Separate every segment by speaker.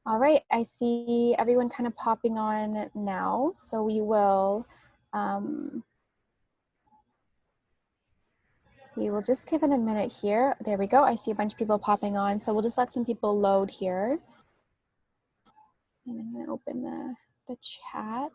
Speaker 1: All right, I see everyone kind of popping on now, so we will just give it a minute here. There we go. I see a bunch of people popping on, so we'll just let some people load here. And I'm going to open the chat.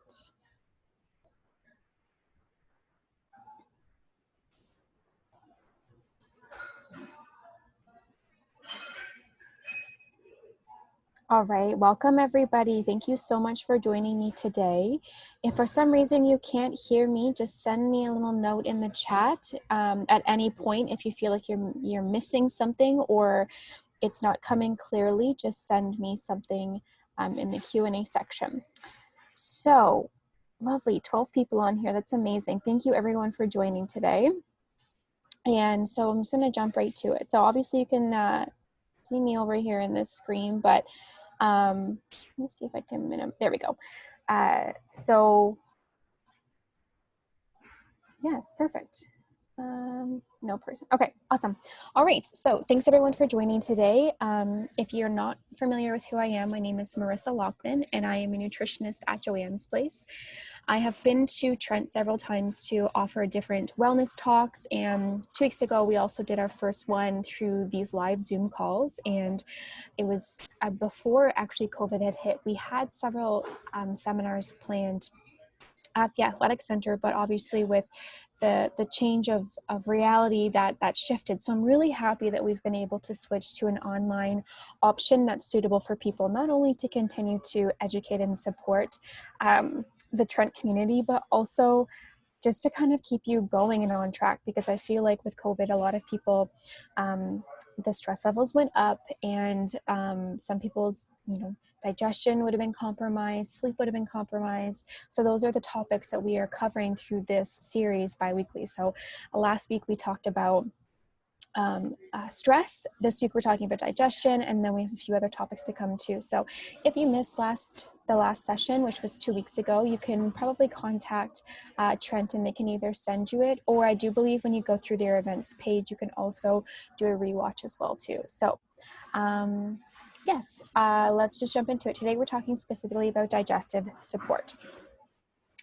Speaker 1: All right, welcome everybody. Thank you so much for joining me today. If for some reason you can't hear me, just send me a little note in the chat at any point. If you feel like you're missing something or it's not coming clearly, just send me something in the Q&A section. So lovely, 12 people on here. That's amazing. Thank you everyone for joining today. And so I'm just going to jump right to it. So obviously you can see me over here in this screen, but let me see if I can there we go. So yes, perfect. No person. Okay, awesome. All right, so thanks everyone for joining today. If you're not familiar with who I am, my name is Marissa Laughlin, and I am a nutritionist at JoAnne's Place. I have been to Trent several times to offer different wellness talks, and 2 weeks ago we also did our first one through these live Zoom calls, and it was before actually COVID had hit. We had several seminars planned at the athletic center, but obviously with the change of reality that shifted. So I'm really happy that we've been able to switch to an online option that's suitable for people, not only to continue to educate and support the Trent community, but also just to kind of keep you going and on track, because I feel like with COVID, a lot of people, the stress levels went up, and some people's, digestion would have been compromised, sleep would have been compromised. So those are the topics that we are covering through this series bi-weekly. So last week we talked about stress. This week we're talking about digestion, and then we have a few other topics to come too. So if you missed the last session, which was 2 weeks ago, you can probably contact Trent, and they can either send you it, or I do believe when you go through their events page, you can also do a rewatch as well too. So yes, let's just jump into it. Today we're talking specifically about digestive support.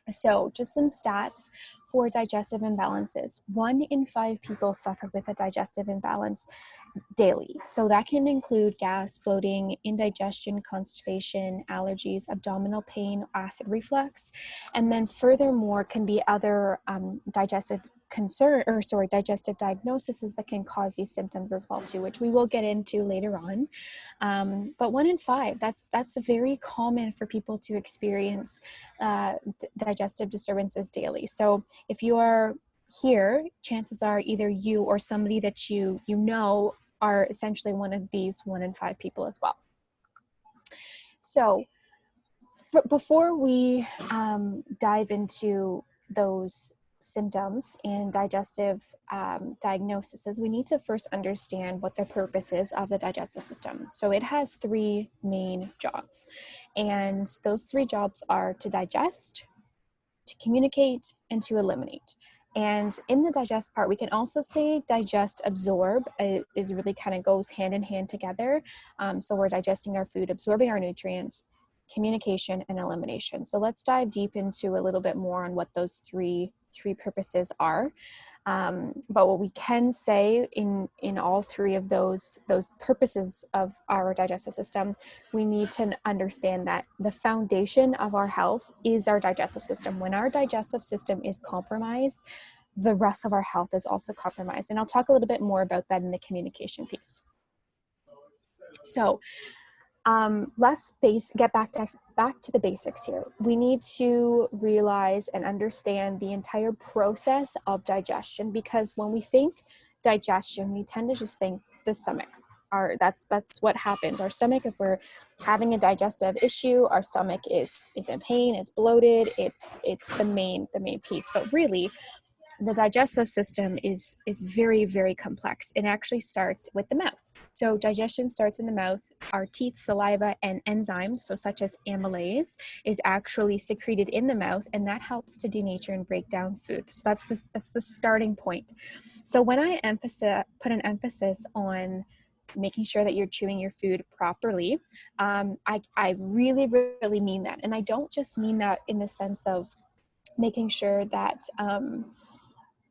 Speaker 1: So just some stats for digestive imbalances. 1 in 5 people suffer with a digestive imbalance daily. So that can include gas, bloating, indigestion, constipation, allergies, abdominal pain, acid reflux, and then furthermore can be other digestive diagnoses that can cause these symptoms as well too, which we will get into later on. But 1 in 5, that's very common for people to experience digestive disturbances daily. So if you are here, chances are either you or somebody that you know are essentially one of these 1 in 5 people as well. So before we dive into those symptoms and digestive diagnoses, we need to first understand what the purpose is of the digestive system. So it has 3 main jobs, and those 3 jobs are to digest, to communicate, and to eliminate. And in the digest part, we can also say digest, absorb. It is really kind of goes hand in hand together. So we're digesting our food, absorbing our nutrients, communication, and elimination. So let's dive deep into a little bit more on what those three purposes are. But what we can say in all 3 of those purposes of our digestive system, we need to understand that the foundation of our health is our digestive system. When our digestive system is compromised, the rest of our health is also compromised. And I'll talk a little bit more about that in the communication piece. So let's get back to the basics here. We need to realize and understand the entire process of digestion, because when we think digestion, we tend to just think the stomach. That's what happens. Our stomach, if we're having a digestive issue, our stomach is in pain, it's bloated, it's the main piece. But really, the digestive system is very, very complex. It actually starts with the mouth. So digestion starts in the mouth. Our teeth, saliva, and enzymes, so such as amylase, is actually secreted in the mouth, and that helps to denature and break down food. So that's the starting point. So when I put an emphasis on making sure that you're chewing your food properly. I really, really mean that. And I don't just mean that in the sense of making sure that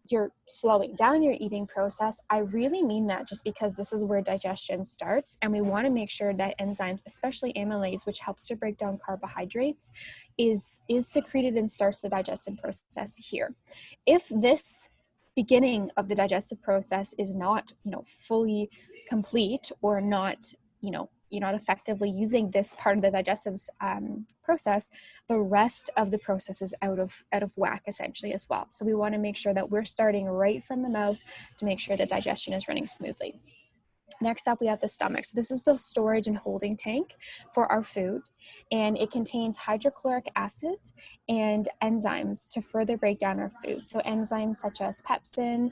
Speaker 1: you're slowing down your eating process. I really mean that, just because this is where digestion starts, and we want to make sure that enzymes, especially amylase, which helps to break down carbohydrates, is secreted and starts the digestive process here. If this beginning of the digestive process is not, fully complete, or not, you're not effectively using this part of the digestive process, the rest of the process is out of whack, essentially, as well. So we want to make sure that we're starting right from the mouth to make sure that digestion is running smoothly. Next up, we have the stomach. So this is the storage and holding tank for our food, and it contains hydrochloric acid and enzymes to further break down our food. So enzymes such as pepsin,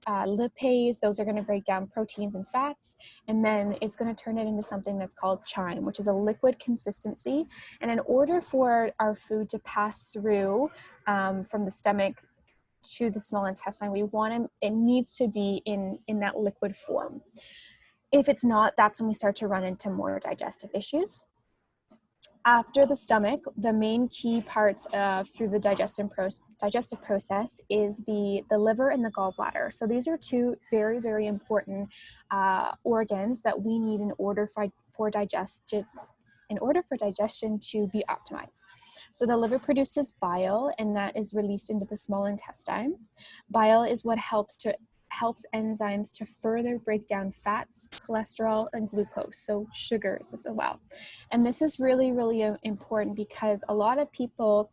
Speaker 1: lipase, those are going to break down proteins and fats, and then it's going to turn it into something that's called chyme, which is a liquid consistency. And in order for our food to pass through from the stomach to the small intestine, it needs to be in that liquid form. If it's not, that's when we start to run into more digestive issues. After the stomach, the main key parts through the digestive process is the liver and the gallbladder. So these are two very, very important organs that we need in order for digestion to be optimized. So the liver produces bile, and that is released into the small intestine. Bile is what helps enzymes to further break down fats, cholesterol, and glucose, so sugars as well. And this is really, really important, because a lot of people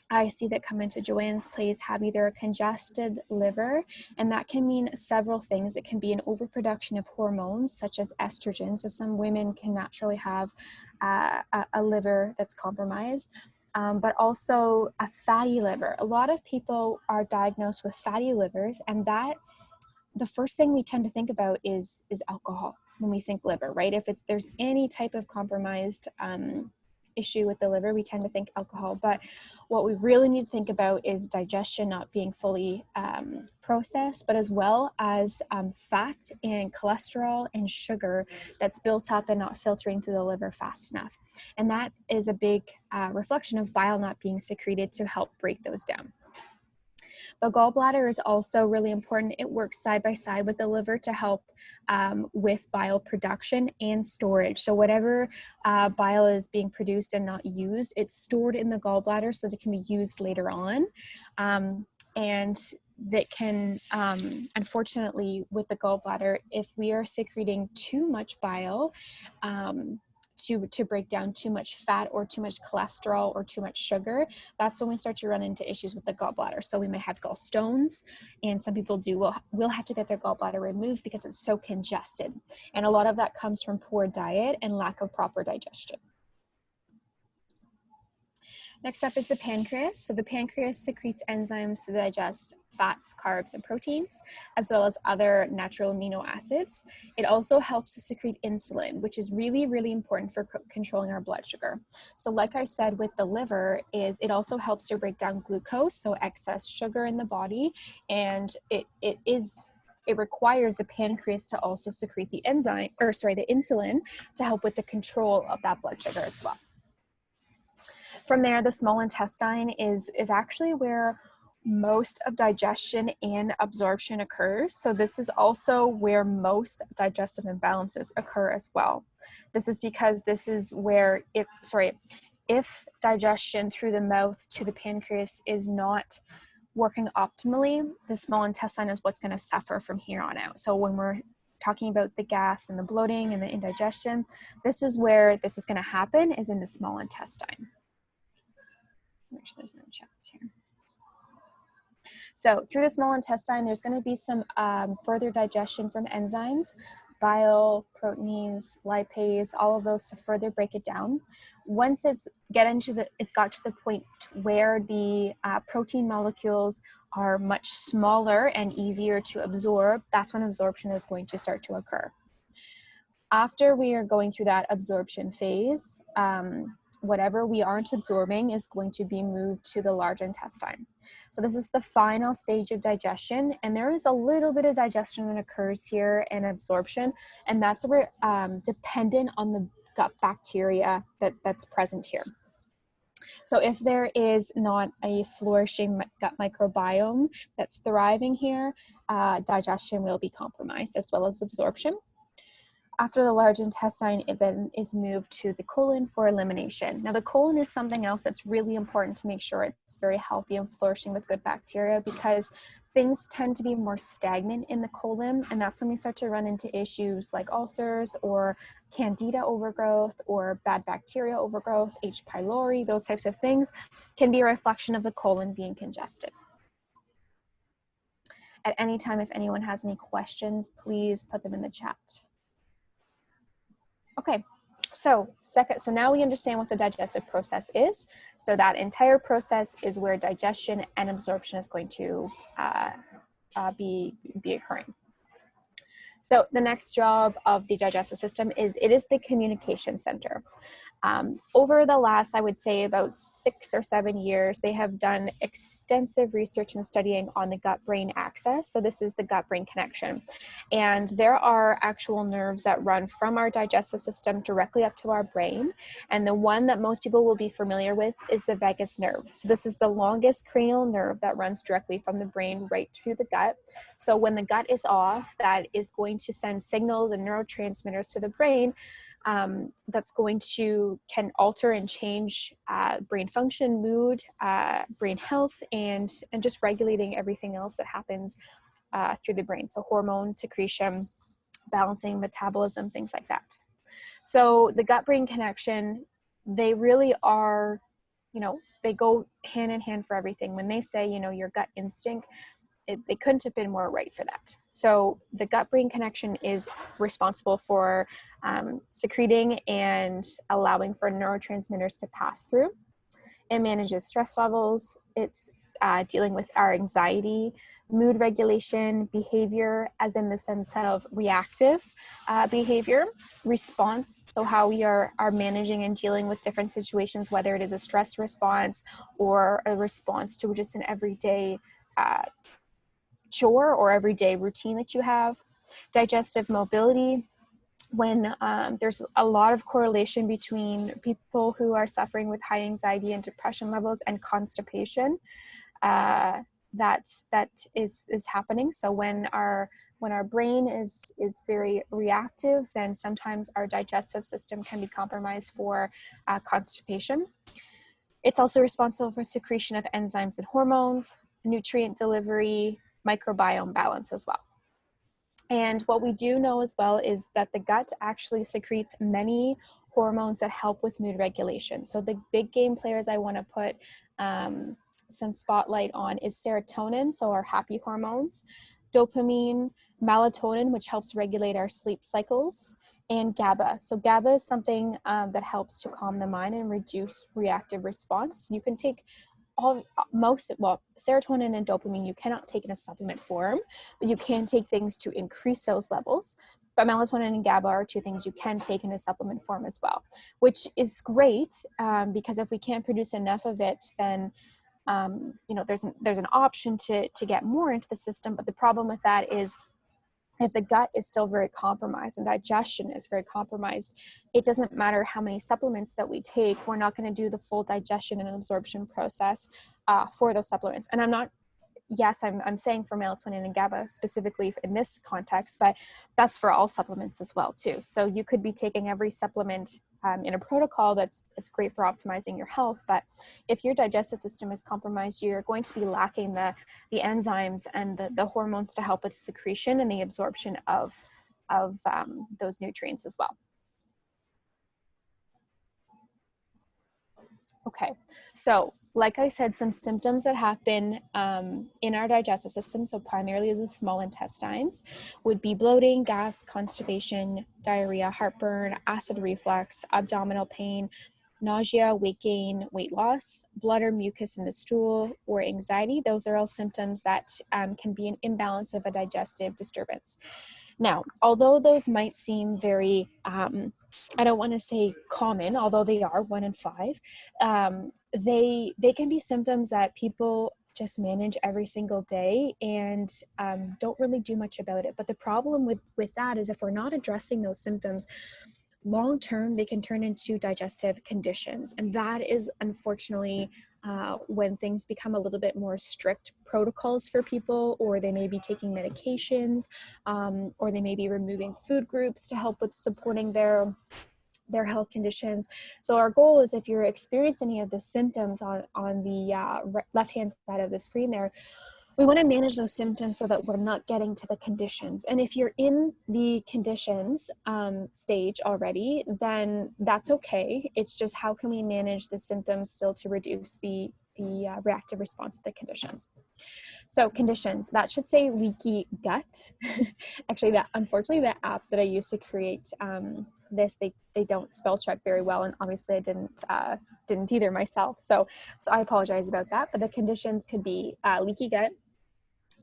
Speaker 1: I see that come into JoAnne's place have either a congested liver, and that can mean several things. It can be an overproduction of hormones such as estrogen. So some women can naturally have a liver that's compromised. But also a fatty liver. A lot of people are diagnosed with fatty livers, and that the first thing we tend to think about is alcohol when we think liver, right? If there's any type of compromised issue with the liver, we tend to think alcohol. But what we really need to think about is digestion not being fully processed, but as well as fat and cholesterol and sugar that's built up and not filtering through the liver fast enough. And that is a big reflection of bile not being secreted to help break those down. The gallbladder is also really important. It works side by side with the liver to help with bile production and storage. So whatever bile is being produced and not used, it's stored in the gallbladder so that it can be used later on. And that can, unfortunately, with the gallbladder, if we are secreting too much bile, to break down too much fat or too much cholesterol or too much sugar, that's when we start to run into issues with the gallbladder. So we may have gallstones, and some people will have to get their gallbladder removed because it's so congested. And a lot of that comes from poor diet and lack of proper digestion. Next up is the pancreas. So the pancreas secretes enzymes to digest fats, carbs, and proteins, as well as other natural amino acids. It also helps to secrete insulin, which is really, really important for controlling our blood sugar. So like I said with the liver, it also helps to break down glucose, so excess sugar in the body, and it requires the pancreas to also secrete the insulin to help with the control of that blood sugar as well. From there, the small intestine is actually where most of digestion and absorption occurs. So this is also where most digestive imbalances occur as well. This is because this is where if digestion through the mouth to the pancreas is not working optimally, the small intestine is what's going to suffer from here on out. So when we're talking about the gas and the bloating and the indigestion, this is where this is going to happen, is in the small intestine. Make sure there's no chats here. So through the small intestine, there's going to be some further digestion from enzymes, bile, proteins, lipase, all of those to further break it down. Once it's got to the point where the protein molecules are much smaller and easier to absorb, that's when absorption is going to start to occur. After we are going through that absorption phase, whatever we aren't absorbing is going to be moved to the large intestine. So this is the final stage of digestion, and there is a little bit of digestion that occurs here and absorption, and that's dependent on the gut bacteria that's present here. So if there is not a flourishing gut microbiome that's thriving here, digestion will be compromised as well as absorption. After the large intestine, it then is moved to the colon for elimination. Now, the colon is something else that's really important to make sure it's very healthy and flourishing with good bacteria, because things tend to be more stagnant in the colon, and that's when we start to run into issues like ulcers or candida overgrowth or bad bacteria overgrowth, H. pylori, those types of things can be a reflection of the colon being congested. At any time, if anyone has any questions, please put them in the chat. Okay, so now we understand what the digestive process is. So that entire process is where digestion and absorption is going to be occurring. So the next job of the digestive system is it is the communication center. Over the last, I would say, about 6 or 7 years, they have done extensive research and studying on the gut-brain axis. So this is the gut-brain connection. And there are actual nerves that run from our digestive system directly up to our brain. And the one that most people will be familiar with is the vagus nerve. So this is the longest cranial nerve that runs directly from the brain right through the gut. So when the gut is off, that is going to send signals and neurotransmitters to the brain that's going to can alter and change brain function, mood, brain health, and just regulating everything else that happens through the brain. So hormone secretion, balancing metabolism, things like that. So the gut-brain connection, they really are, they go hand in hand for everything. When they say, your gut instinct, they couldn't have been more right for that. So the gut-brain connection is responsible for secreting and allowing for neurotransmitters to pass through. It manages stress levels. It's dealing with our anxiety, mood regulation, behavior, as in the sense of reactive behavior, response, so how we are managing and dealing with different situations, whether it is a stress response or a response to just an everyday chore or everyday routine that you have. Digestive mobility, when there's a lot of correlation between people who are suffering with high anxiety and depression levels and constipation, that is happening. So when our brain is very reactive, then sometimes our digestive system can be compromised for constipation. It's also responsible for secretion of enzymes and hormones, nutrient delivery, microbiome balance as well. And what we do know as well is that the gut actually secretes many hormones that help with mood regulation. So the big game players I want to put some spotlight on is serotonin, so our happy hormones, dopamine, melatonin, which helps regulate our sleep cycles, and GABA. So GABA is something that helps to calm the mind and reduce reactive response. You can take serotonin and dopamine you cannot take in a supplement form, but you can take things to increase those levels. But melatonin and GABA are two things you can take in a supplement form as well, which is great because if we can't produce enough of it, then there's an option to get more into the system. But the problem with that is if the gut is still very compromised and digestion is very compromised, it doesn't matter how many supplements that we take, we're not going to do the full digestion and absorption process for those supplements. And I'm saying for melatonin and GABA specifically in this context, but that's for all supplements as well too. So you could be taking every supplement in a protocol it's great for optimizing your health, but if your digestive system is compromised, you're going to be lacking the enzymes and the hormones to help with secretion and the absorption of those nutrients as well. Okay, so like I said, some symptoms that happen in our digestive system, so primarily the small intestines, would be bloating, gas, constipation, diarrhea, heartburn, acid reflux, abdominal pain, nausea, weight gain, weight loss, blood or mucus in the stool, or anxiety. Those are all symptoms that can be an imbalance of a digestive disturbance. Now, although those might seem very, I don't want to say common, although they are 1 in 5, they can be symptoms that people just manage every single day and don't really do much about it. But the problem with that is if we're not addressing those symptoms, long term, they can turn into digestive conditions. And that is unfortunately when things become a little bit more strict protocols for people, or they may be taking medications, or they may be removing food groups to help with supporting their health conditions. So our goal is, if you're experiencing any of the symptoms on the left-hand side of the screen there, we want to manage those symptoms so that we're not getting to the conditions. And if you're in the conditions stage already, then that's okay. It's just, how can we manage the symptoms still to reduce the reactive response to the conditions? So conditions, that should say leaky gut. Actually, that, unfortunately, the app that I used to create this, they don't spell check very well, and obviously I didn't either myself. So I apologize about that. But the conditions could be leaky gut,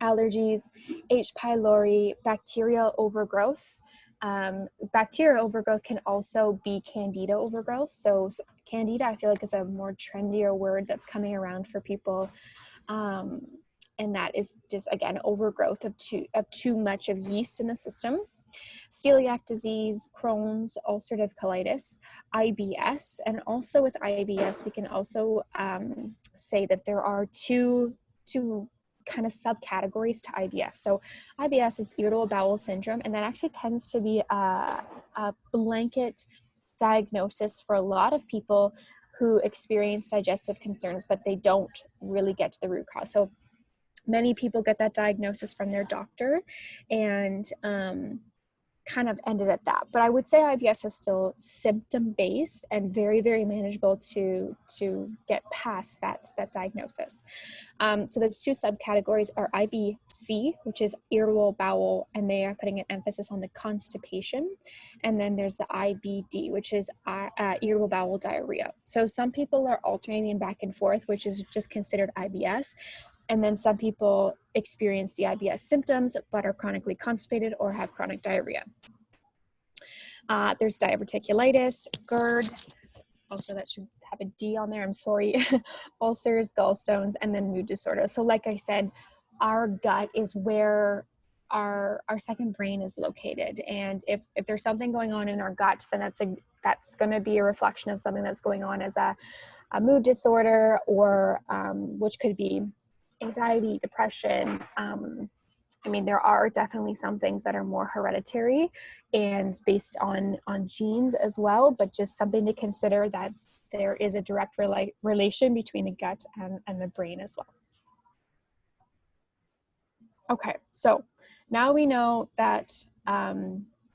Speaker 1: allergies, H. pylori, bacterial overgrowth. Bacterial overgrowth can also be candida overgrowth. So candida, I feel like, is a more trendier word that's coming around for people. And that is just, again, overgrowth of too much of yeast in the system. Celiac disease, Crohn's, ulcerative colitis, IBS. And also with IBS, we can also say that there are two kind of subcategories to IBS. So IBS is irritable bowel syndrome, and that actually tends to be a blanket diagnosis for a lot of people who experience digestive concerns, but they don't really get to the root cause. So many people get that diagnosis from their doctor and kind of ended at that. But I would say IBS is still symptom-based and very, very manageable to get past that diagnosis. So those two subcategories are IBC, which is irritable bowel, and they are putting an emphasis on the constipation. And then there's the IBD, which is irritable bowel diarrhea. So some people are alternating back and forth, which is just considered IBS. And then some people experience the IBS symptoms, but are chronically constipated or have chronic diarrhea. There's diverticulitis, GERD, also that should have a D on there, I'm sorry, ulcers, gallstones, and then mood disorders. So like I said, our gut is where our second brain is located. And if there's something going on in our gut, then that's going to be a reflection of something that's going on as a mood disorder, or which could be anxiety, depression. I mean, there are definitely some things that are more hereditary and based on genes as well, but just something to consider, that there is a direct relation between the gut and the brain as well. Okay, so now we know that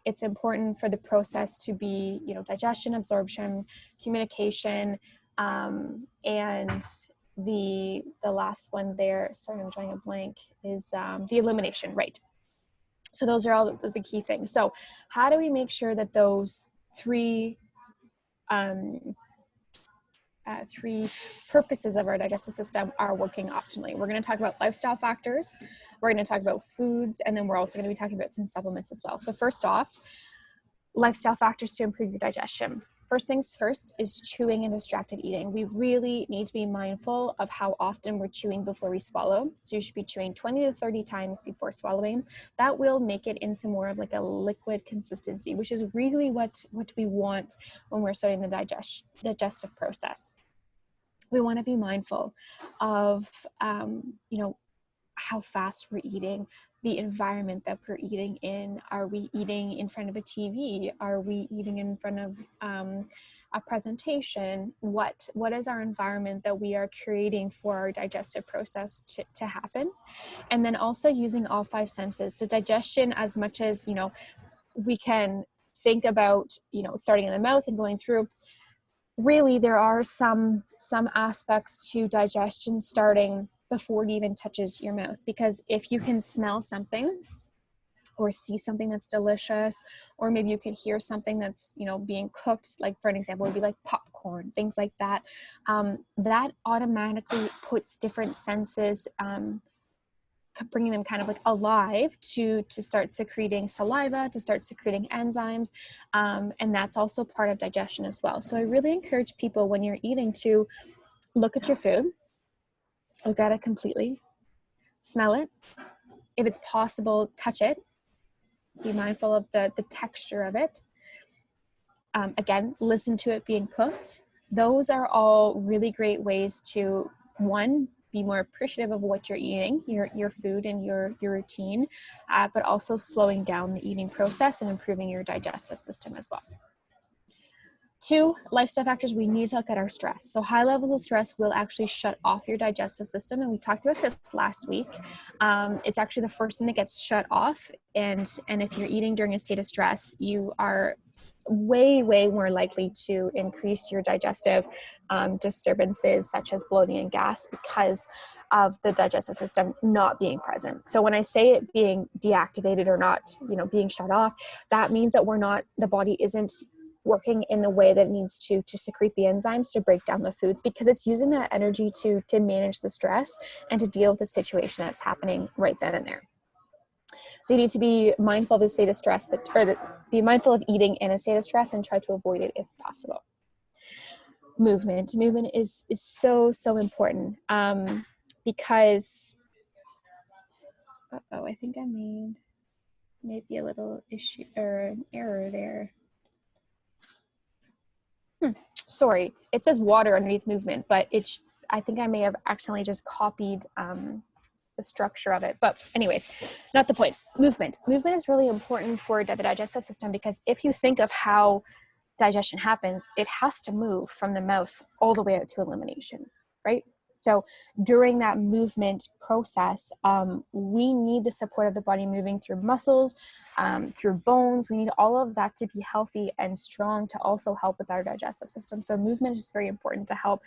Speaker 1: it's important for the process to be, digestion, absorption, communication, and the last one there, sorry, I'm drawing a blank, is the elimination, right? So those are all the key things. So how do we make sure that those three purposes of our digestive system are working optimally? We're going to talk about lifestyle factors, we're going to talk about foods, and then we're also going to be talking about some supplements as well. So first off, lifestyle factors to improve your digestion. First things first is chewing and distracted eating. We really need to be mindful of how often we're chewing before we swallow. So you should be chewing 20 to 30 times before swallowing. That will make it into more of like a liquid consistency, which is really what we want when we're starting the digestive process. We want to be mindful of, how fast we're eating, the environment that we're eating in. Are we eating in front of a TV? Are we eating in front of a presentation? What is our environment that we are creating for our digestive process to happen? And then also using all 5 senses. So digestion, as much as, we can think about, starting in the mouth and going through, really there are some aspects to digestion starting before it even touches your mouth. Because if you can smell something or see something that's delicious, or maybe you could hear something that's, being cooked, like for an example, would be like popcorn, things like that, that automatically puts different senses bringing them kind of like alive to start secreting saliva, to start secreting enzymes. And that's also part of digestion as well. So I really encourage people when you're eating to look at your food, look at it completely, smell it. If it's possible, touch it. Be mindful of the texture of it. Again, listen to it being cooked. Those are all really great ways to, one, be more appreciative of what you're eating, your food and your routine, but also slowing down the eating process and improving your digestive system as well. 2, lifestyle factors, we need to look at our stress. So high levels of stress will actually shut off your digestive system. And we talked about this last week. It's actually the first thing that gets shut off. And if you're eating during a state of stress, you are way more likely to increase your digestive disturbances such as bloating and gas because of the digestive system not being present. So when I say it being deactivated or not, being shut off, that means that the body isn't working in the way that it needs to secrete the enzymes to break down the foods, because it's using that energy to manage the stress and to deal with the situation that's happening right then and there. So you need to be mindful of the state of stress, be mindful of eating in a state of stress and try to avoid it if possible. Movement is so important because, I think I made maybe a little issue or an error there. Sorry, it says water underneath movement, but I think I may have accidentally just copied the structure of it. But anyways, not the point. Movement is really important for the digestive system, because if you think of how digestion happens, it has to move from the mouth all the way out to elimination, right? So during that movement process, we need the support of the body moving through muscles, through bones. We need all of that to be healthy and strong to also help with our digestive system. So movement is very important to help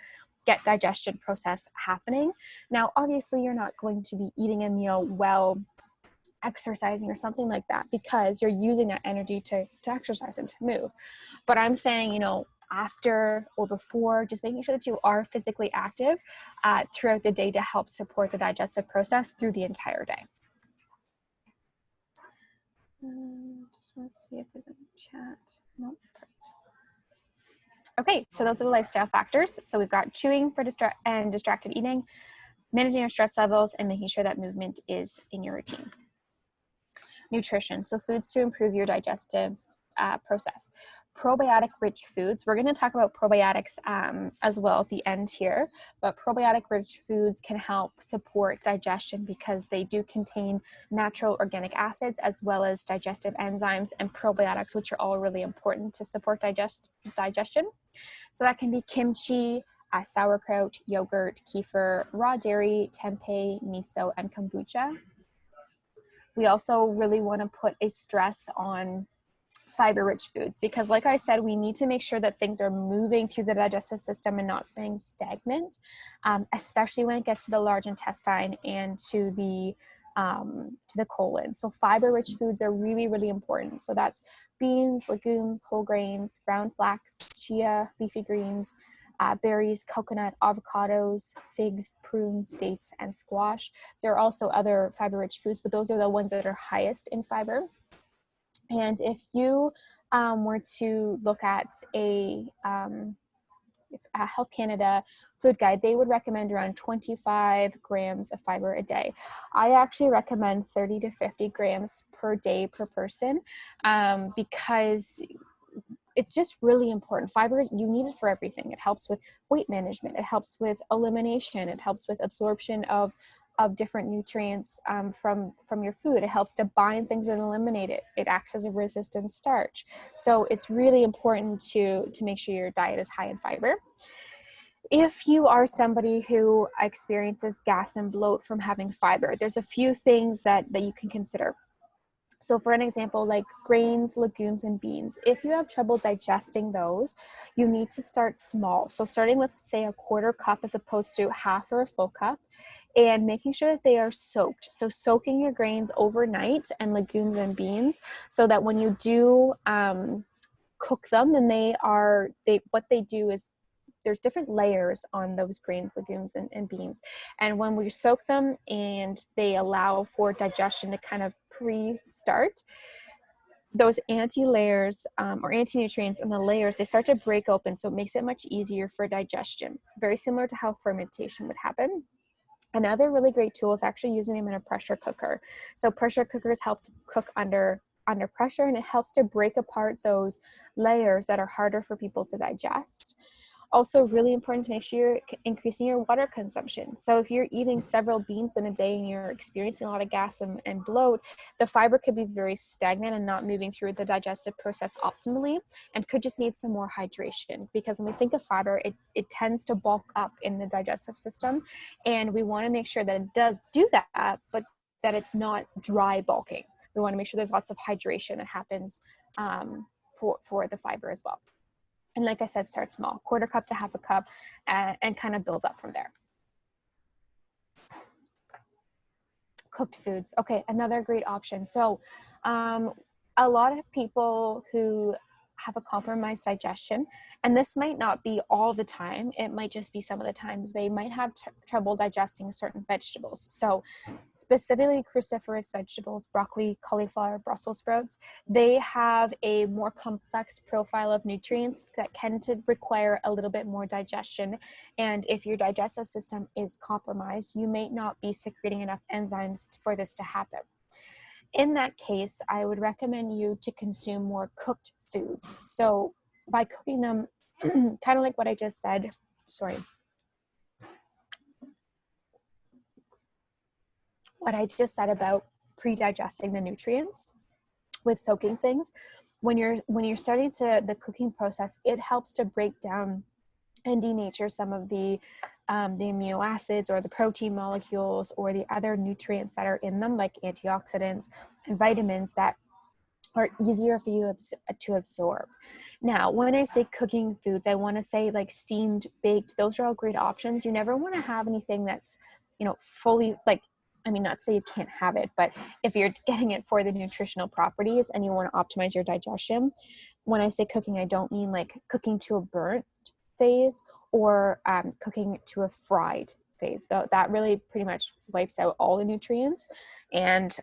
Speaker 1: get digestion process happening. Now, obviously, you're not going to be eating a meal while exercising or something like that, because you're using that energy to exercise and to move. But I'm saying, after or before, just making sure that you are physically active throughout the day to help support the digestive process through the entire day. Just want to see if there's any chat. Nope. Okay, so those are the lifestyle factors. So we've got chewing for distracted eating, managing our stress levels, and making sure that movement is in your routine. Nutrition, so foods to improve your digestive process. Probiotic-rich foods. We're going to talk about probiotics as well at the end here, but probiotic-rich foods can help support digestion because they do contain natural organic acids as well as digestive enzymes and probiotics, which are all really important to support digestion. So that can be kimchi, sauerkraut, yogurt, kefir, raw dairy, tempeh, miso, and kombucha. We also really want to put a stress on fiber-rich foods because, like I said, we need to make sure that things are moving through the digestive system and not staying stagnant, especially when it gets to the large intestine and to the colon. So fiber-rich foods are really, really important. So that's beans, legumes, whole grains, brown flax, chia, leafy greens, berries, coconut, avocados, figs, prunes, dates, and squash. There are also other fiber-rich foods, but those are the ones that are highest in fiber. And if you were to look at a Health Canada food guide, they would recommend around 25 grams of fiber a day. I actually recommend 30 to 50 grams per day per person because it's just really important. Fiber, you need it for everything. It helps with weight management. It helps with elimination. It helps with absorption of different nutrients from your food. It helps to bind things and eliminate it. It acts as a resistant starch. So it's really important to make sure your diet is high in fiber. If you are somebody who experiences gas and bloat from having fiber, there's a few things that you can consider. So for an example, like grains, legumes, and beans, if you have trouble digesting those, you need to start small. So starting with, say, a quarter cup as opposed to half or a full cup, and making sure that they are soaked. So soaking your grains overnight and legumes and beans so that when you do cook them, then what they do is there's different layers on those grains, legumes, and beans. And when we soak them and they allow for digestion to kind of pre-start, those anti-layers or anti-nutrients in the layers, they start to break open. So it makes it much easier for digestion. It's very similar to how fermentation would happen. Another really great tool is actually using them in a pressure cooker. So pressure cookers help to cook under pressure, and it helps to break apart those layers that are harder for people to digest. Also really important to make sure you're increasing your water consumption. So if you're eating several beans in a day and you're experiencing a lot of gas and bloat, the fiber could be very stagnant and not moving through the digestive process optimally, and could just need some more hydration. Because when we think of fiber, it tends to bulk up in the digestive system, and we want to make sure that it does do that, but that it's not dry bulking. We want to make sure there's lots of hydration that happens for the fiber as well. And like I said, start small, 1/4 cup to 1/2 cup, and kind of build up from there. Cooked foods. Okay, another great option. So a lot of people who have a compromised digestion, and this might not be all the time, it might just be some of the times, they might have trouble digesting certain vegetables. So specifically cruciferous vegetables, broccoli, cauliflower, Brussels sprouts, they have a more complex profile of nutrients that tend to require a little bit more digestion. And if your digestive system is compromised, you may not be secreting enough enzymes for this to happen. In that case, I would recommend you to consume more cooked foods. So by cooking them, kind of like what I just said, what I just said about pre-digesting the nutrients with soaking things, when you're starting to the cooking process, it helps to break down and denature some of the amino acids or the protein molecules or the other nutrients that are in them, like antioxidants and vitamins that are easier for you to absorb. Now, when I say cooking foods, I want to say like steamed, baked, those are all great options. You never want to have anything that's, fully not to say you can't have it, but if you're getting it for the nutritional properties and you want to optimize your digestion, when I say cooking, I don't mean like cooking to a burnt phase or cooking to a fried phase. Though that really pretty much wipes out all the nutrients, and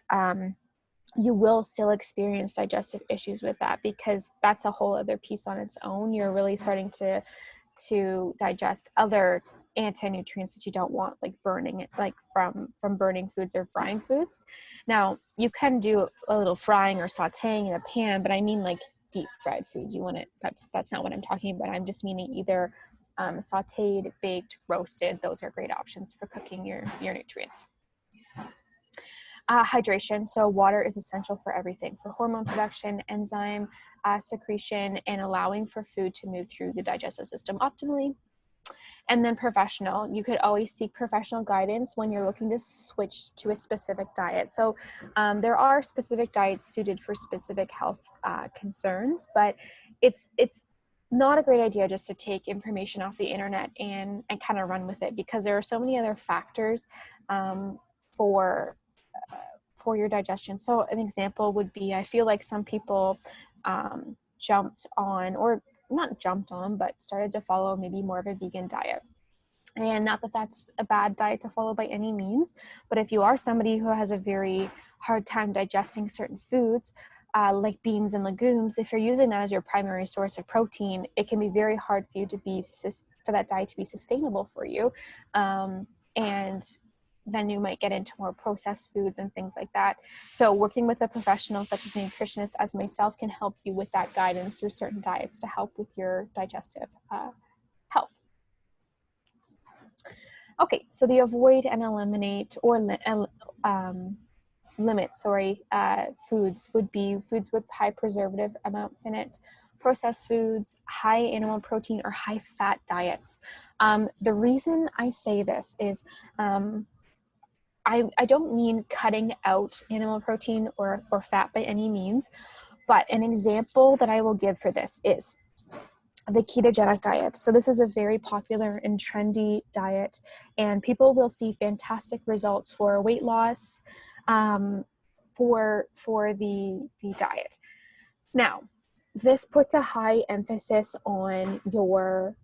Speaker 1: you will still experience digestive issues with that, because that's a whole other piece on its own. You're really starting to digest other anti-nutrients that you don't want, like burning it, like from burning foods or frying foods. Now, you can do a little frying or sauteing in a pan, but I mean like deep fried foods. You want it, that's not what I'm talking about. I'm just meaning either sauteed, baked, roasted. Those are great options for cooking your nutrients. Hydration. So water is essential for everything, for hormone production, enzyme secretion, and allowing for food to move through the digestive system optimally. And then professional. You could always seek professional guidance when you're looking to switch to a specific diet. So there are specific diets suited for specific health concerns, but it's not a great idea just to take information off the internet and kind of run with it, because there are so many other factors for your digestion. So an example would be, I feel like some people jumped on, or not jumped on, but started to follow maybe more of a vegan diet. And not that that's a bad diet to follow by any means, but if you are somebody who has a very hard time digesting certain foods, like beans and legumes, if you're using that as your primary source of protein, it can be very hard for you for that diet to be sustainable for you. And then you might get into more processed foods and things like that. So working with a professional such as a nutritionist as myself can help you with that guidance through certain diets to help with your digestive health. Okay, so the avoid and eliminate or limit foods would be foods with high preservative amounts in it, processed foods, high animal protein or high fat diets. The reason I say this is I don't mean cutting out animal protein or fat by any means, but an example that I will give for this is the ketogenic diet. So this is a very popular and trendy diet, and people will see fantastic results for weight loss for the diet. Now, this puts a high emphasis on your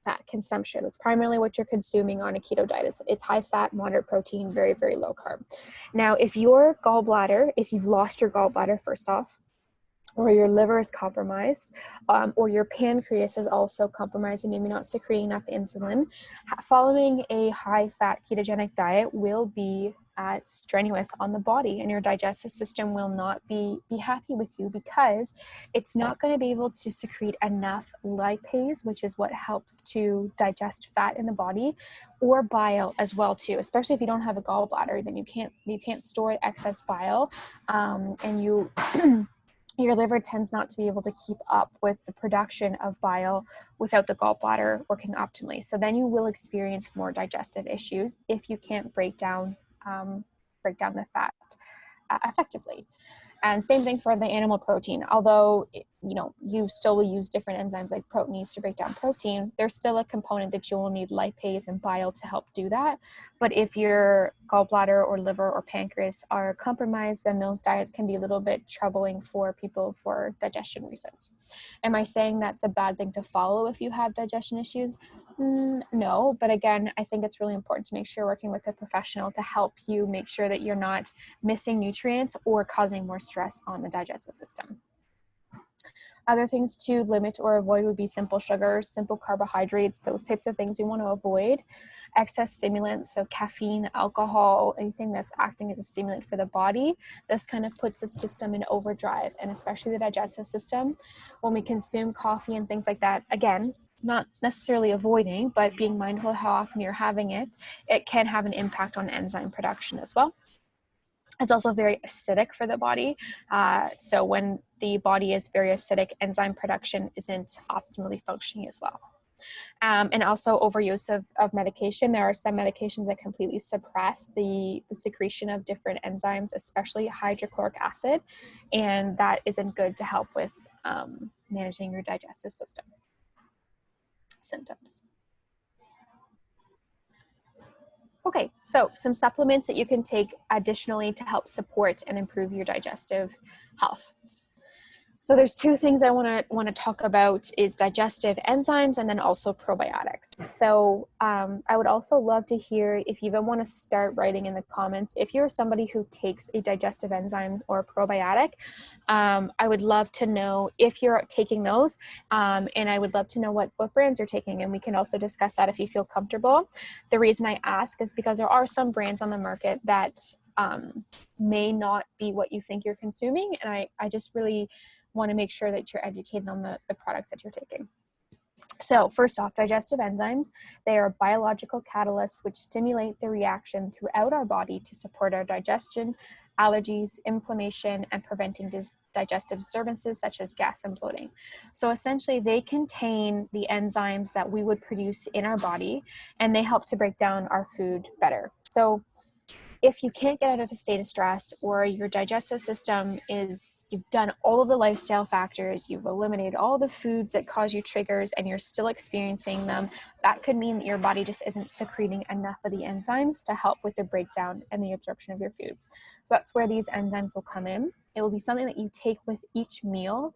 Speaker 1: fat consumption. That's primarily what you're consuming on a keto diet. It's high fat, moderate protein, very, very low carb. Now, if you've lost your gallbladder, first off, or your liver is compromised, or your pancreas is also compromised and maybe not secreting enough insulin, following a high-fat ketogenic diet will be strenuous on the body, and your digestive system will not be happy with you because it's not going to be able to secrete enough lipase, which is what helps to digest fat in the body, or bile as well too. Especially if you don't have a gallbladder, then you can't store excess bile, and you your liver tends not to be able to keep up with the production of bile without the gallbladder working optimally. So then you will experience more digestive issues if you can't break down the fat effectively. And same thing for the animal protein. Although, you still will use different enzymes like proteinase to break down protein, there's still a component that you will need lipase and bile to help do that. But if your gallbladder or liver or pancreas are compromised, then those diets can be a little bit troubling for people for digestion reasons. Am I saying that's a bad thing to follow if you have digestion issues? No, but again, I think it's really important to make sure you're working with a professional to help you make sure that you're not missing nutrients or causing more stress on the digestive system. Other things to limit or avoid would be simple sugars, simple carbohydrates, those types of things we want to avoid. Excess stimulants, so caffeine, alcohol, anything that's acting as a stimulant for the body. This kind of puts the system in overdrive, and especially the digestive system. When we consume coffee and things like that, again, not necessarily avoiding, but being mindful of how often you're having it, it can have an impact on enzyme production as well. It's also very acidic for the body. So when the body is very acidic, enzyme production isn't optimally functioning as well. And also overuse of medication. There are some medications that completely suppress the secretion of different enzymes, especially hydrochloric acid, and that isn't good to help with managing your digestive system symptoms. Okay, so some supplements that you can take additionally to help support and improve your digestive health. So there's two things I want to talk about is digestive enzymes and then also probiotics. So I would also love to hear if you even want to start writing in the comments, if you're somebody who takes a digestive enzyme or a probiotic, I would love to know if you're taking those, and I would love to know what brands you're taking, and we can also discuss that if you feel comfortable. The reason I ask is because there are some brands on the market that may not be what you think you're consuming, and I just really want to make sure that you're educated on the products that you're taking. So first off, digestive enzymes, they are biological catalysts which stimulate the reaction throughout our body to support our digestion, allergies, inflammation, and preventing digestive disturbances such as gas and bloating. So essentially they contain the enzymes that we would produce in our body, and they help to break down our food better. So if you can't get out of a state of stress, or your digestive system you've done all of the lifestyle factors, you've eliminated all the foods that cause you triggers, and you're still experiencing them, that could mean that your body just isn't secreting enough of the enzymes to help with the breakdown and the absorption of your food. So that's where these enzymes will come in. It will be something that you take with each meal,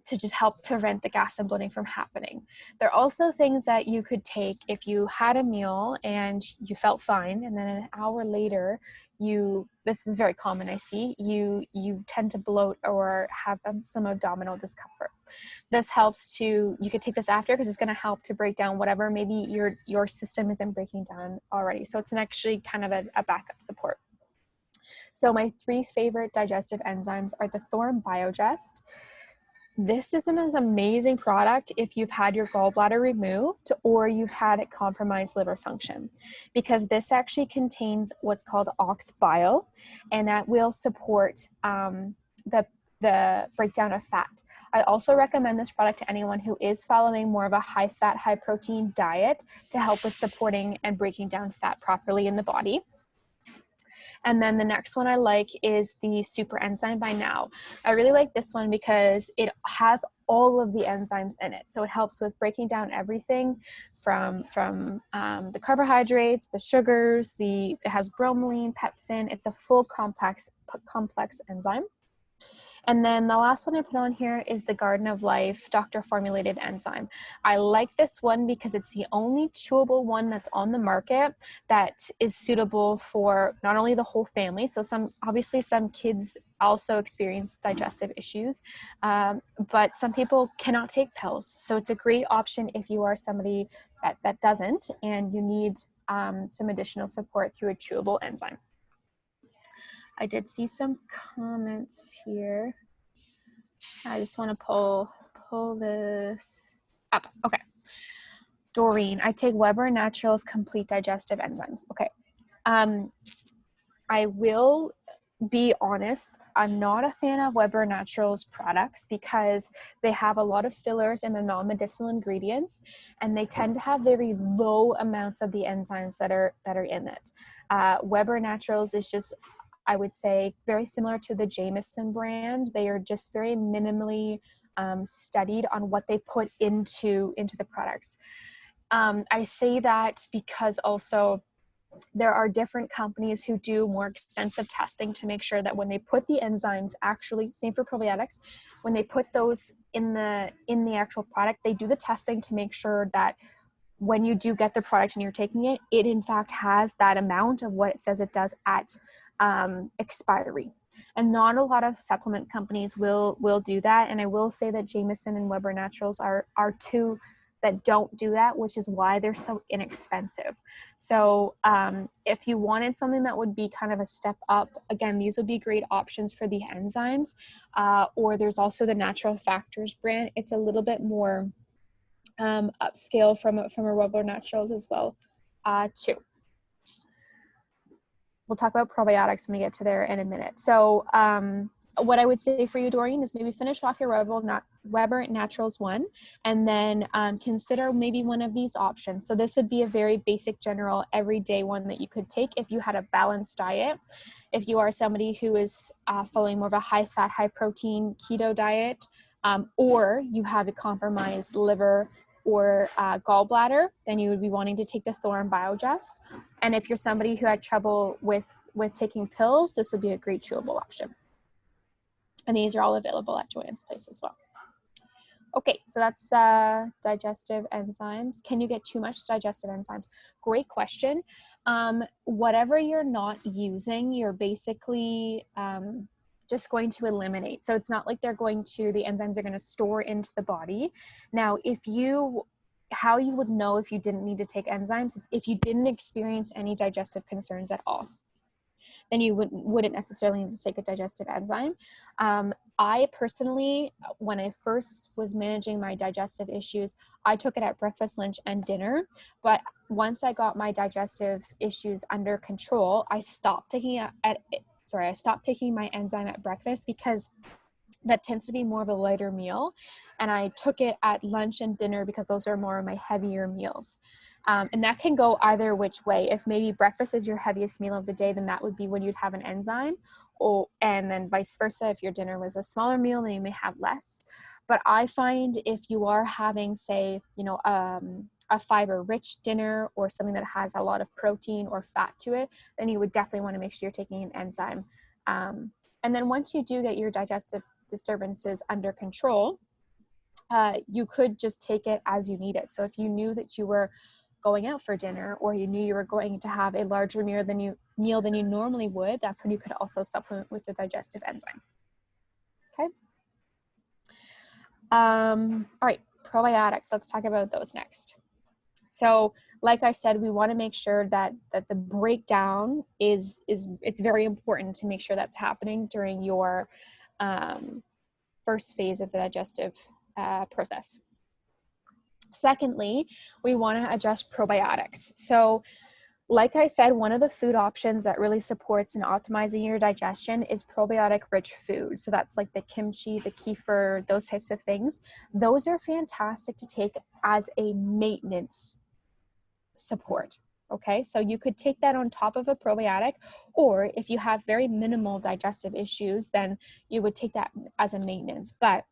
Speaker 1: to just help prevent the gas and bloating from happening. There are also things that you could take if you had a meal and you felt fine, and then an hour later, this is very common, I see, you tend to bloat or have some abdominal discomfort. This helps you could take this after, because it's going to help to break down whatever maybe your system isn't breaking down already. So it's actually kind of a backup support. So my 3 favorite digestive enzymes are the Thorm Biogest. This is an amazing product if you've had your gallbladder removed or you've had it compromised liver function, because this actually contains what's called ox bile, and that will support the breakdown of fat. I also recommend this product to anyone who is following more of a high fat, high protein diet to help with supporting and breaking down fat properly in the body. And then the next one I like is the Super Enzyme by Now. I really like this one because it has all of the enzymes in it. So it helps with breaking down everything from the carbohydrates, the sugars, it has bromelain, pepsin. It's a full complex enzyme. And then the last one I put on here is the Garden of Life doctor formulated enzyme. I like this one because it's the only chewable one that's on the market that is suitable for not only the whole family. So obviously some kids also experience digestive issues, but some people cannot take pills. So it's a great option if you are somebody that doesn't and you need some additional support through a chewable enzyme. I did see some comments here. I just want to pull this up. Okay. Doreen, I take Weber Naturals Complete Digestive Enzymes. Okay. I will be honest, I'm not a fan of Weber Naturals products because they have a lot of fillers and the non-medicinal ingredients, and they tend to have very low amounts of the enzymes that are in it. Weber Naturals is just, I would say, very similar to the Jameson brand. They are just very minimally studied on what they put into the products. I say that because also there are different companies who do more extensive testing to make sure that when they put the enzymes, actually, same for probiotics, when they put those in the actual product, they do the testing to make sure that when you do get the product and you're taking it, it in fact has that amount of what it says it does at expiry. And not a lot of supplement companies will do that. And I will say that Jameson and Weber Naturals are two that don't do that, which is why they're so inexpensive. So if you wanted something that would be kind of a step up, again, these would be great options for the enzymes. Or there's also the Natural Factors brand. It's a little bit more upscale from a Weber Naturals as well, too. We'll talk about probiotics when we get to there in a minute. So what I would say for you, Doreen, is maybe finish off your Weber Naturals one, and then consider maybe one of these options. So this would be a very basic, general, everyday one that you could take if you had a balanced diet. If you are somebody who is following more of a high-fat, high-protein keto diet, or you have a compromised liver or gallbladder, then you would be wanting to take the Thorum Biogest. And if you're somebody who had trouble with taking pills, this would be a great chewable option. And these are all available at JoAnne's place as well. Okay, so that's digestive enzymes. Can you get too much digestive enzymes? Great question. Whatever you're not using, you're basically just going to eliminate. So it's not like the enzymes are going to store into the body. Now, how you would know if you didn't need to take enzymes is if you didn't experience any digestive concerns at all. Then you wouldn't necessarily need to take a digestive enzyme. I personally, when I first was managing my digestive issues, I took it at breakfast, lunch, and dinner. But once I got my digestive issues under control, I stopped taking my enzyme at breakfast because that tends to be more of a lighter meal. And I took it at lunch and dinner because those are more of my heavier meals. And that can go either which way. If maybe breakfast is your heaviest meal of the day, then that would be when you'd have an enzyme. And then vice versa, if your dinner was a smaller meal, then you may have less. But I find if you are having, say, a fiber-rich dinner or something that has a lot of protein or fat to it, then you would definitely want to make sure you're taking an enzyme. And then once you do get your digestive disturbances under control, you could just take it as you need it. So if you knew that you were going out for dinner, or you knew you were going to have a larger meal than you normally would, that's when you could also supplement with the digestive enzyme. Okay. All right, probiotics. Let's talk about those next. So, like I said, we want to make sure that the breakdown it's very important to make sure that's happening during your first phase of the digestive process. Secondly, we want to address probiotics. So, like I said, one of the food options that really supports and optimizing your digestion is probiotic-rich food. So that's like the kimchi, the kefir, those types of things. Those are fantastic to take as a maintenance support. Okay, so you could take that on top of a probiotic, or if you have very minimal digestive issues, then you would take that as a maintenance. But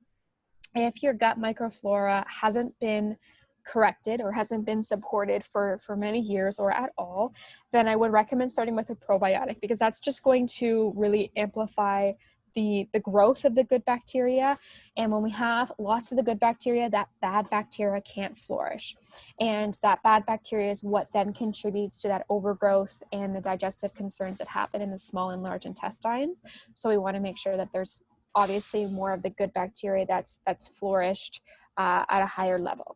Speaker 1: if your gut microflora hasn't been corrected or hasn't been supported for many years or at all, then I would recommend starting with a probiotic, because that's just going to really amplify the growth of the good bacteria. And when we have lots of the good bacteria, that bad bacteria can't flourish. And that bad bacteria is what then contributes to that overgrowth and the digestive concerns that happen in the small and large intestines. So we want to make sure that there's obviously more of the good bacteria that's flourished at a higher level.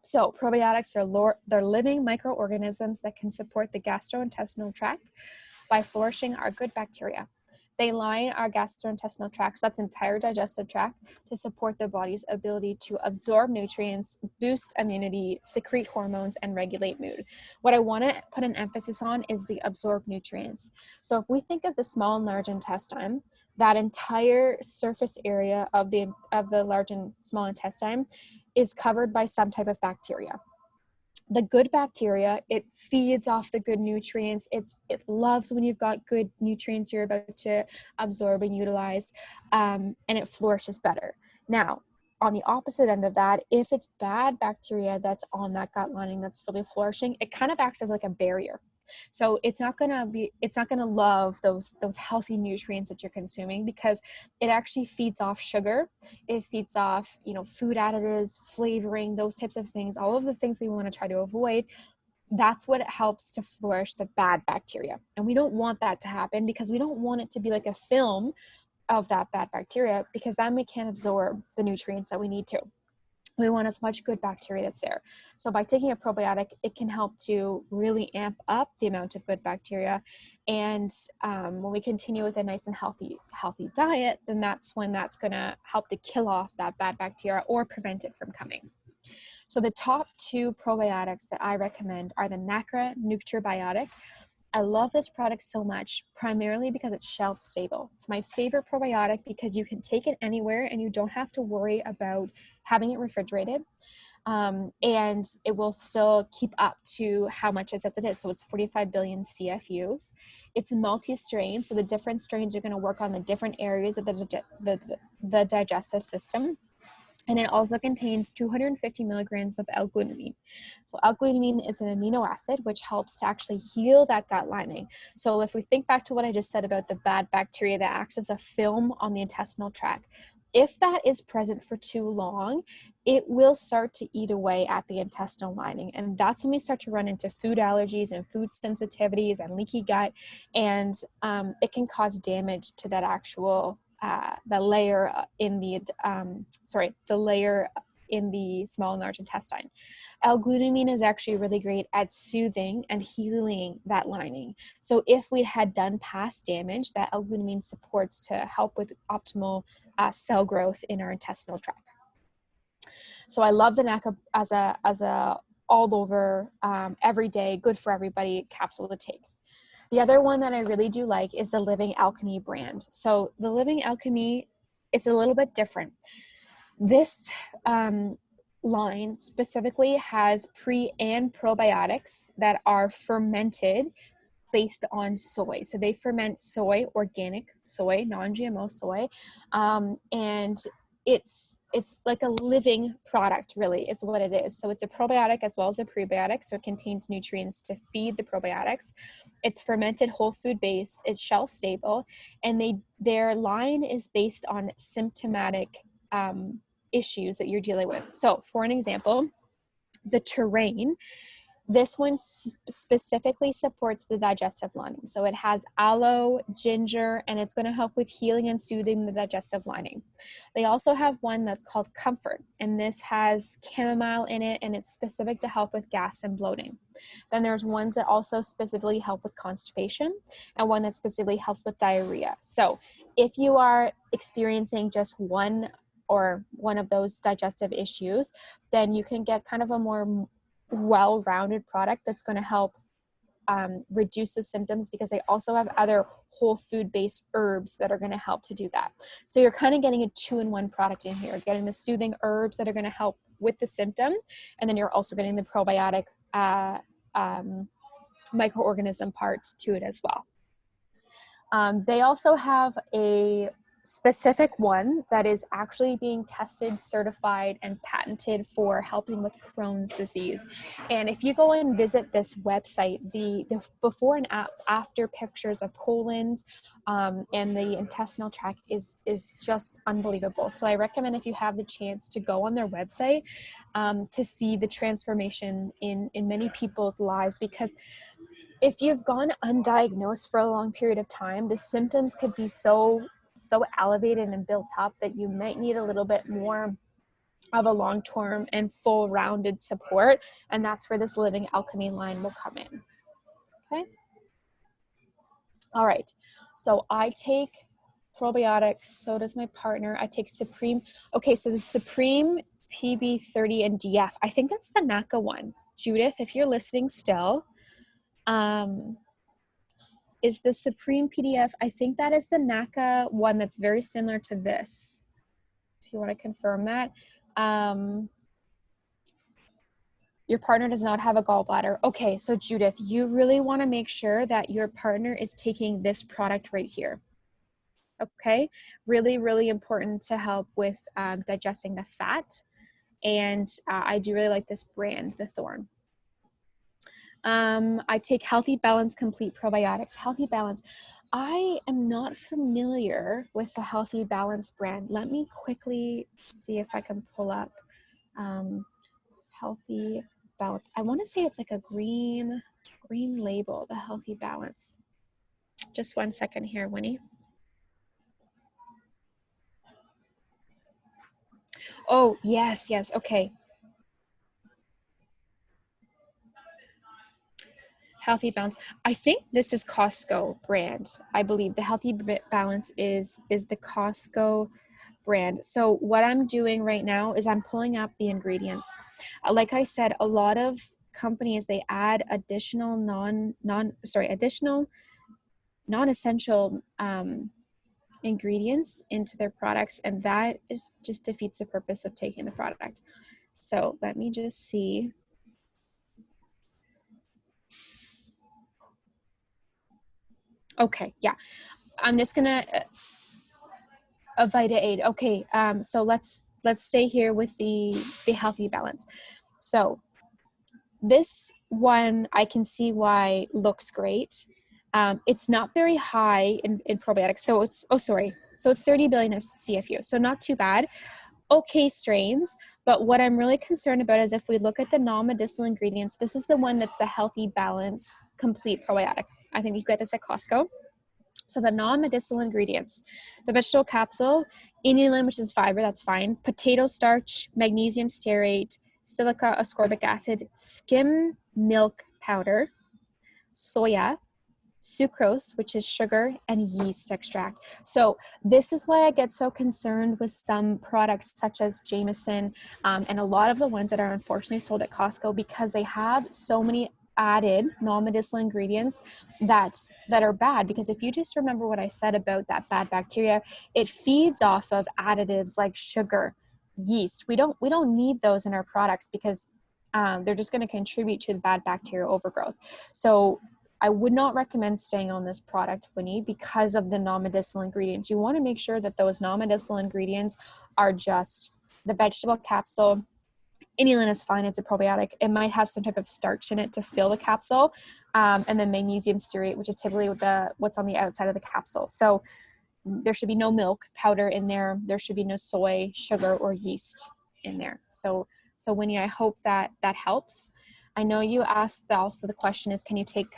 Speaker 1: So probiotics are they're living microorganisms that can support the gastrointestinal tract by flourishing our good bacteria. They line our gastrointestinal tract, so that's entire digestive tract, to support the body's ability to absorb nutrients, boost immunity, secrete hormones, and regulate mood. What I want to put an emphasis on is the absorbed nutrients. So if we think of the small and large intestine, that entire surface area of the large and small intestine is covered by some type of bacteria. The good bacteria, it feeds off the good nutrients. It loves when you've got good nutrients you're about to absorb and utilize, and it flourishes better. Now, on the opposite end of that, if it's bad bacteria that's on that gut lining that's fully flourishing, it kind of acts as like a barrier. So it's not gonna love those healthy nutrients that you're consuming, because it actually feeds off sugar. It feeds off, food additives, flavoring, those types of things, all of the things we want to try to avoid. That's what helps to flourish the bad bacteria. And we don't want that to happen, because we don't want it to be like a film of that bad bacteria, because then we can't absorb the nutrients that we need to. We want as much good bacteria that's there. So by taking a probiotic, it can help to really amp up the amount of good bacteria. And when we continue with a nice and healthy diet, then that's when that's going to help to kill off that bad bacteria or prevent it from coming. So the top 2 probiotics that I recommend are the NACRA Nutribiotic. I love this product so much, primarily because it's shelf stable. It's my favorite probiotic because you can take it anywhere and you don't have to worry about having it refrigerated. And it will still keep up to how much it says it is. So it's 45 billion CFUs. It's multi-strain, so the different strains are going to work on the different areas of the digestive system. And it also contains 250 milligrams of L-glutamine. So L-glutamine is an amino acid which helps to actually heal that gut lining. So if we think back to what I just said about the bad bacteria that acts as a film on the intestinal tract, if that is present for too long, it will start to eat away at the intestinal lining. And that's when we start to run into food allergies and food sensitivities and leaky gut. And it can cause damage to that actual the layer in the small and large intestine. L-glutamine is actually really great at soothing and healing that lining. So if we had done past damage, that L-glutamine supports to help with optimal cell growth in our intestinal tract. So I love the NACA as a all over, everyday, good for everybody capsule to take. The other one that I really do like is the Living Alchemy brand. So the Living Alchemy is a little bit different. This line specifically has pre and probiotics that are fermented based on soy. So they ferment soy, organic soy, non-GMO soy, and it's like a living product, really, is what it is. So it's a probiotic as well as a prebiotic, so it contains nutrients to feed the probiotics. It's fermented whole food based, it's shelf stable, and their line is based on symptomatic issues that you're dealing with. So for an example, the terrain, this one specifically supports the digestive lining. So it has aloe, ginger, and it's going to help with healing and soothing the digestive lining. They also have one that's called Comfort, and this has chamomile in it, and it's specific to help with gas and bloating. Then there's ones that also specifically help with constipation, and one that specifically helps with diarrhea. So if you are experiencing just one of those digestive issues, then you can get kind of a more well-rounded product that's going to help reduce the symptoms, because they also have other whole food-based herbs that are going to help to do that. So you're kind of getting a 2-in-1 product in here, getting the soothing herbs that are going to help with the symptom, and then you're also getting the probiotic microorganism part to it as well. They also have a specific one that is actually being tested, certified, and patented for helping with Crohn's disease. And if you go and visit this website, the before and after pictures of colons and the intestinal tract is just unbelievable. So I recommend, if you have the chance, to go on their website to see the transformation in many people's lives, because if you've gone undiagnosed for a long period of time, the symptoms could be so elevated and built up that you might need a little bit more of a long-term and full-rounded support. And that's where this Living Alchemy line will come in. Okay. All right. So I take probiotics. So does my partner. I take Supreme. Okay. So the Supreme PB30 and DF. I think that's the NACA one. Judith, if you're listening still, is the Supreme PDF. I think that is the NACA one that's very similar to this, if you want to confirm that. Your partner does not have a gallbladder. Okay, so Judith, you really want to make sure that your partner is taking this product right here. Okay, really, really important to help with digesting the fat. And I do really like this brand, the Thorn. I take Healthy Balance Complete Probiotics. Healthy Balance. I am not familiar with the Healthy Balance brand. Let me quickly see if I can pull up Healthy Balance. I want to say it's like a green label, the Healthy Balance. Just 1 second here, Winnie. Oh, yes, okay. Healthy Balance. I think this is Costco brand. I believe the Healthy Balance is the Costco brand. So what I'm doing right now is I'm pulling up the ingredients. Like I said, a lot of companies, they add additional additional non-essential ingredients into their products, and that just defeats the purpose of taking the product. So let me just see. Okay, yeah. I'm just gonna a Vita Aid. Okay, so let's stay here with the Healthy Balance. So this one, I can see why looks great. It's not very high in probiotics. So it's, so it's 30 billion of CFU. So not too bad. Okay strains. But what I'm really concerned about is if we look at the non-medicinal ingredients, this is the one that's the Healthy Balance Complete Probiotic. I think you get this at Costco. So the non-medicinal ingredients, the vegetable capsule, inulin, which is fiber, that's fine, potato starch, magnesium stearate, silica ascorbic acid, skim milk powder, soya, sucrose, which is sugar, and yeast extract. So this is why I get so concerned with some products such as Jameson and a lot of the ones that are unfortunately sold at Costco, because they have so many added non-medicinal ingredients that are bad. Because if you just remember what I said about that bad bacteria, it feeds off of additives like sugar, yeast. We don't need those in our products because they're just going to contribute to the bad bacterial overgrowth. So I would not recommend staying on this product, Winnie, because of the non-medicinal ingredients. You want to make sure that those non-medicinal ingredients are just the vegetable capsule. Inulin is fine, it's a probiotic. It might have some type of starch in it to fill the capsule, and then magnesium stearate, which is typically what's on the outside of the capsule. So there should be no milk powder in there. There should be no soy, sugar, or yeast in there. So Winnie, I hope that helps. I know you asked also the question is, can you take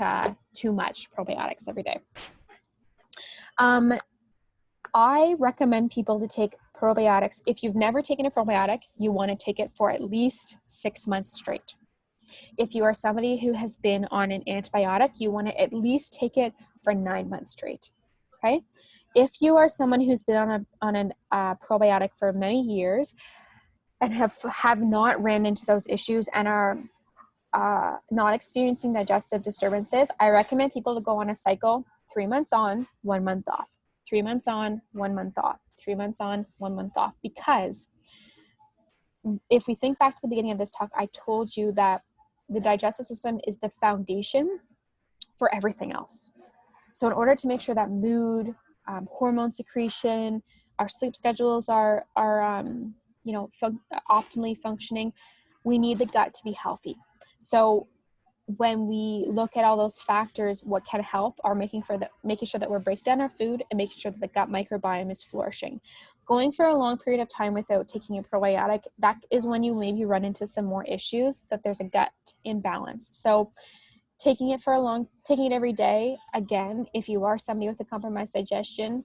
Speaker 1: too much probiotics every day? I recommend people to take probiotics. If you've never taken a probiotic, you want to take it for at least 6 months straight. If you are somebody who has been on an antibiotic, you want to at least take it for 9 months straight. Okay. If you are someone who's been on a probiotic for many years and have not ran into those issues and are not experiencing digestive disturbances, I recommend people to go on a cycle, 3 months on, 1 month off, 3 months on, 1 month off, 3 months on, 1 month off. Because if we think back to the beginning of this talk, I told you that the digestive system is the foundation for everything else. So in order to make sure that mood, hormone secretion, our sleep schedules are you know, optimally functioning, we need the gut to be healthy. So when we look at all those factors, what can help are making sure that we're breaking down our food and making sure that the gut microbiome is flourishing. Going for a long period of time without taking a probiotic, that is when you maybe run into some more issues, that there's a gut imbalance. So taking it every day, again, if you are somebody with a compromised digestion,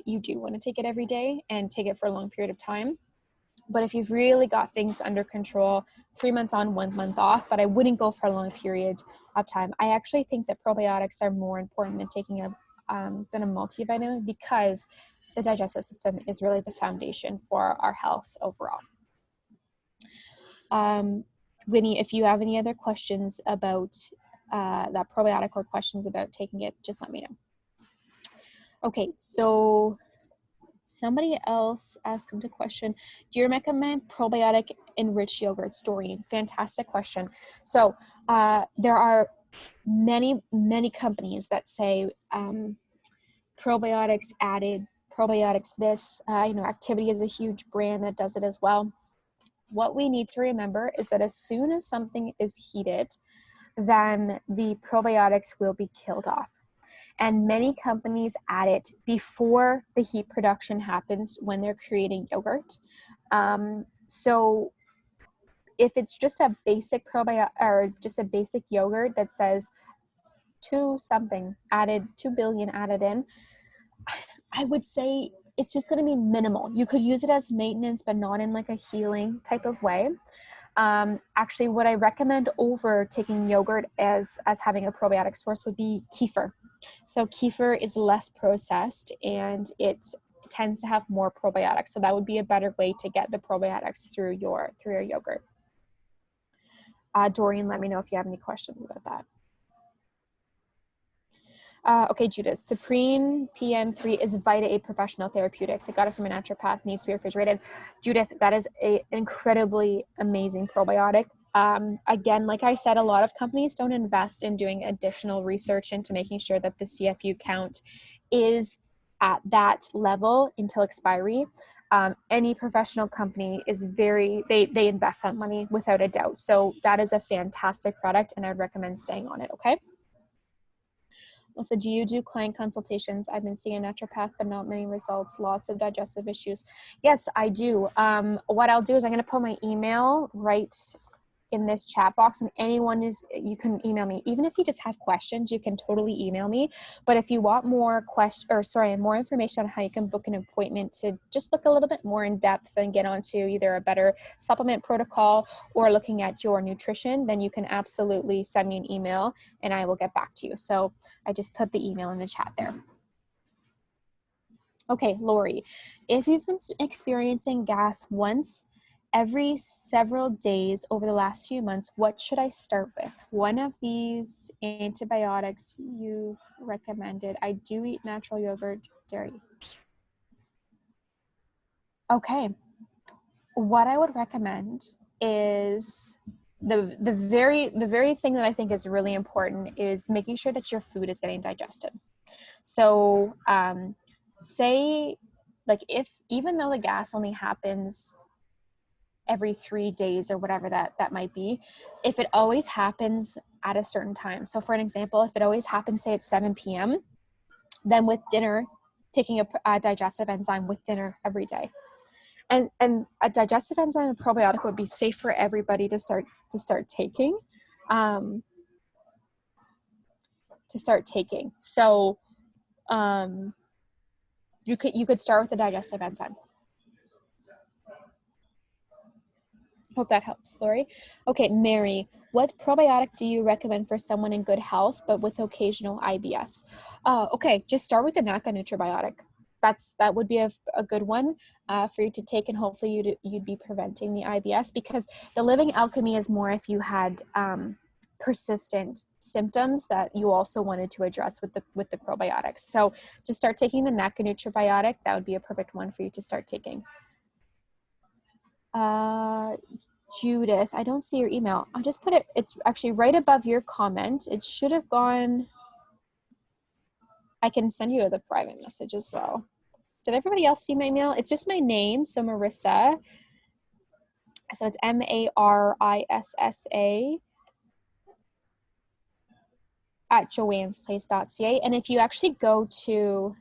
Speaker 1: you do want to take it every day and take it for a long period of time. But if you've really got things under control, 3 months on, 1 month off, but I wouldn't go for a long period of time. I actually think that probiotics are more important than taking than a multivitamin, because the digestive system is really the foundation for our health overall. Winnie, if you have any other questions about that probiotic or questions about taking it, just let me know. Okay, so somebody else asked a question. Do you recommend probiotic enriched yogurts, Doreen? Fantastic question. So there are many companies that say probiotics added, probiotics this. You know, Activity is a huge brand that does it as well. What we need to remember is that as soon as something is heated, then the probiotics will be killed off. And many companies add it before the heat production happens when they're creating yogurt. So if it's just a basic probiotic or just a basic yogurt that says 2 billion added in, I would say it's just going to be minimal. You could use it as maintenance, but not in like a healing type of way. Actually, what I recommend over taking yogurt as having a probiotic source would be kefir. So kefir is less processed and it tends to have more probiotics. So that would be a better way to get the probiotics through your yogurt. Doreen, let me know if you have any questions about that. Okay, Judith, Supreme PM3 is Vita A Professional Therapeutics. I got it from a naturopath, needs to be refrigerated. Judith, that is an incredibly amazing probiotic. Again, like I said, a lot of companies don't invest in doing additional research into making sure that the CFU count is at that level until expiry. Any professional company is they invest that money without a doubt. So that is a fantastic product and I'd recommend staying on it, okay? Also, do you do client consultations? I've been seeing a naturopath, but not many results, lots of digestive issues. Yes, I do. What I'll do is I'm going to put my email right in this chat box, and you can email me. Even if you just have questions, you can totally email me. But if you want more information on how you can book an appointment to just look a little bit more in depth and get onto either a better supplement protocol or looking at your nutrition, then you can absolutely send me an email and I will get back to you. So I just put the email in the chat there. Okay, Lori, if you've been experiencing gas once every several days over the last few months, what should I start with? One of these antibiotics you've recommended. I do eat natural yogurt, dairy. Okay. What I would recommend is the very thing that I think is really important is making sure that your food is getting digested. So say, like, even though the gas only happens every 3 days or whatever that might be, if it always happens at a certain time. So for an example, if it always happens, say at 7 p.m., then with dinner, taking a digestive enzyme with dinner every day. And a digestive enzyme and probiotic would be safe for everybody to start taking. So you could start with a digestive enzyme. Hope that helps, Lori. Okay, Mary, what probiotic do you recommend for someone in good health but with occasional IBS? Okay, just start with the NACA Nutribiotic. That would be a good one for you to take, and hopefully you'd be preventing the IBS, because the living alchemy is more if you had persistent symptoms that you also wanted to address with the probiotics. So just start taking the NACA Nutribiotic. That would be a perfect one for you to start taking. Judith, I don't see your email. I'll just put it, it's actually right above your comment. It should have gone, I can send you the private message as well. Did everybody else see my email? It's just my name, so Marissa. So it's Marissa at JoAnnesPlace.ca. And if you actually go to,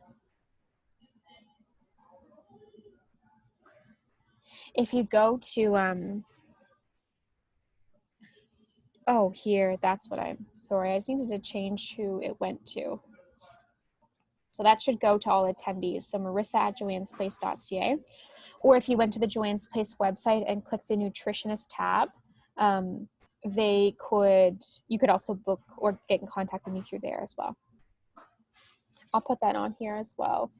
Speaker 1: oh, here, that's what sorry, I just needed to change who it went to. So that should go to all attendees. So Marissa at JoAnnesPlace.ca. Or if you went to the JoAnne's Place website and click the nutritionist tab, you could also book or get in contact with me through there as well. I'll put that on here as well.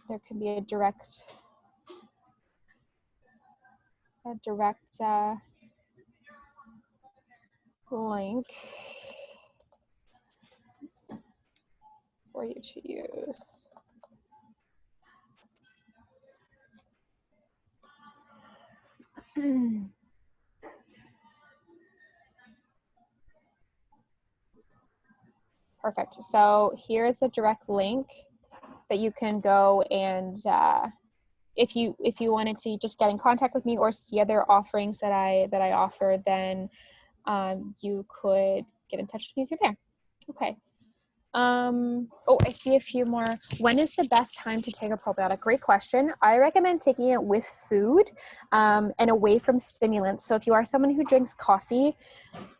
Speaker 1: There can be a direct link for you to use. Perfect. So here's the direct link that you can go and if you wanted to just get in contact with me or see other offerings that I offer, then you could get in touch with me through there. Okay. Oh, I see a few more. When is the best time to take a probiotic? Great question. I recommend taking it with food and away from stimulants. So if you are someone who drinks coffee,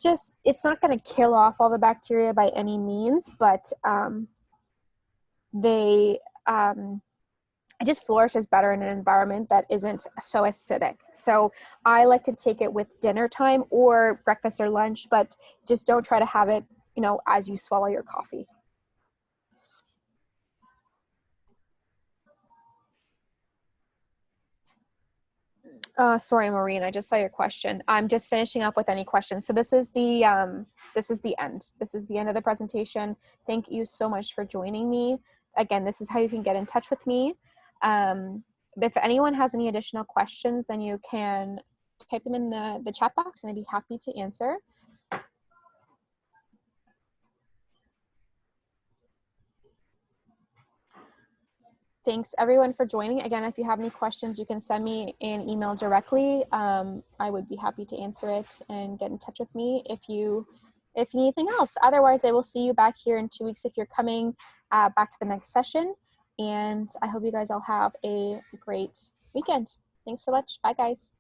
Speaker 1: it's not going to kill off all the bacteria by any means, but it just flourishes better in an environment that isn't so acidic. So I like to take it with dinner time or breakfast or lunch, but just don't try to have it, as you swallow your coffee. Sorry, Maureen, I just saw your question. I'm just finishing up with any questions. So this is the end. This is the end of the presentation. Thank you so much for joining me. Again, this is how you can get in touch with me. If anyone has any additional questions, then you can type them in the chat box and I'd be happy to answer. Thanks everyone for joining. Again, if you have any questions, you can send me an email directly. I would be happy to answer it and get in touch with me if you need anything else. Otherwise, I will see you back here in 2 weeks if you're coming back to the next session. And I hope you guys all have a great weekend. Thanks so much. Bye, guys.